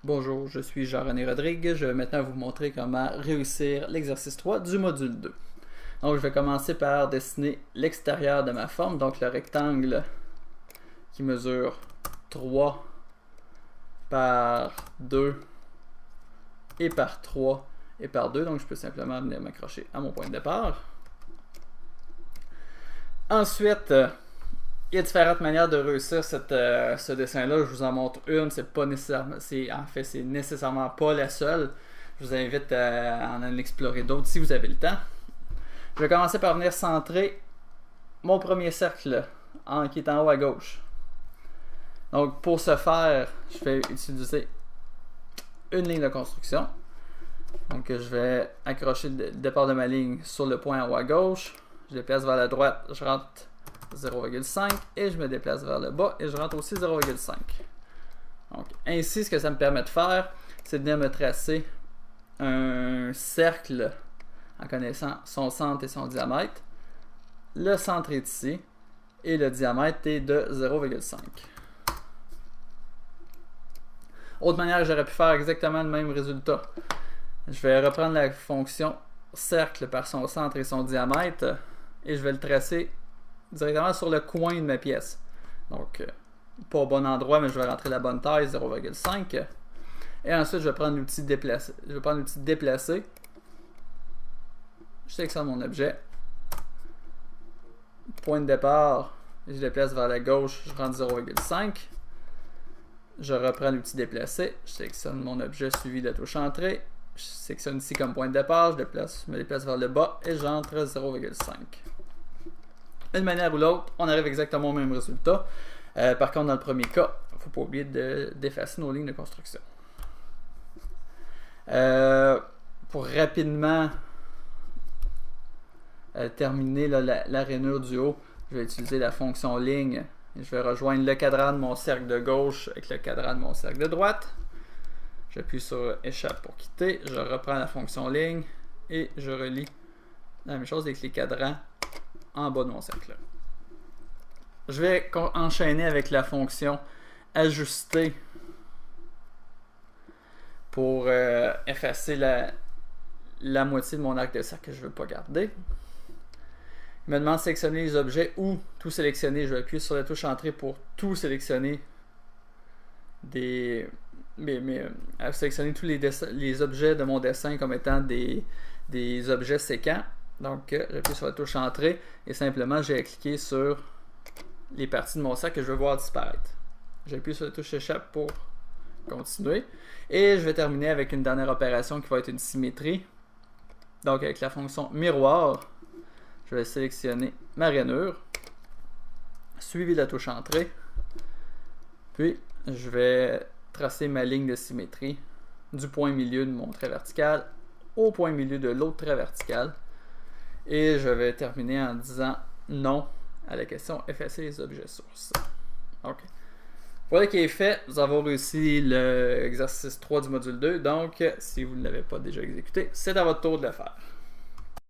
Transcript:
Bonjour, je suis Jean-René Rodrigue. Je vais maintenant vous montrer comment réussir l'exercice 3 du module 2. Donc, je vais commencer par dessiner l'extérieur de ma forme, donc le rectangle qui mesure 3 par 2 et par 3 et par 2. Donc, je peux simplement venir m'accrocher à mon point de départ. Ensuite, il y a différentes manières de réussir ce dessin-là. Je vous en montre une. C'est pas nécessairement, c'est nécessairement pas la seule. Je vous invite à en explorer d'autres si vous avez le temps. Je vais commencer par venir centrer mon premier cercle qui est en haut à gauche. Donc pour ce faire, je vais utiliser une ligne de construction. Donc je vais accrocher le départ de ma ligne sur le point en haut à gauche. Je déplace vers la droite, je rentre 0,5 et je me déplace vers le bas et je rentre aussi 0,5. Donc ainsi, ce que ça me permet de faire, c'est de venir me tracer un cercle en connaissant son centre et son diamètre. Le centre est ici et le diamètre est de 0,5. Autre manière, j'aurais pu faire exactement le même résultat. Je vais reprendre la fonction cercle par son centre et son diamètre et je vais le tracer directement sur le coin de ma pièce. Donc, pas au bon endroit, mais je vais rentrer la bonne taille, 0,5. Et ensuite, je vais prendre l'outil déplacer. Je vais prendre l'outil déplacer. Je sélectionne mon objet. Point de départ, je déplace vers la gauche, je rentre 0,5. Je reprends l'outil déplacer. Je sélectionne mon objet suivi de la touche entrée. Je sélectionne ici comme point de départ. Je me déplace vers le bas et j'entre 0,5. D'une manière ou l'autre, on arrive exactement au même résultat. Par contre, dans le premier cas, il ne faut pas oublier d'effacer nos lignes de construction. Pour rapidement terminer la rainure du haut, je vais utiliser la fonction ligne. Et je vais rejoindre le cadran de mon cercle de gauche avec le cadran de mon cercle de droite. J'appuie sur échappe pour quitter. Je reprends la fonction ligne et je relie la même chose avec les cadrans en bas de mon cercle. Je vais enchaîner avec la fonction ajuster pour effacer la moitié de mon arc de cercle que je ne veux pas garder. Il me demande de sélectionner les objets ou tout sélectionner. Je vais appuyer sur la touche entrée pour tout sélectionner. Sélectionner tous les objets de mon dessin comme étant des objets séquents. Donc, j'appuie sur la touche entrée et simplement, j'ai cliqué sur les parties de mon cercle que je veux voir disparaître. J'appuie sur la touche échappe pour continuer. Et je vais terminer avec une dernière opération qui va être une symétrie. Donc, avec la fonction miroir, je vais sélectionner ma rainure, suivi de la touche entrée. Puis, je vais tracer ma ligne de symétrie du point milieu de mon trait vertical au point milieu de l'autre trait vertical. Et je vais terminer en disant non à la question effacer les objets sources. OK. Voilà qui est fait. Nous avons réussi l'exercice 3 du module 2. Donc, si vous ne l'avez pas déjà exécuté, c'est à votre tour de le faire.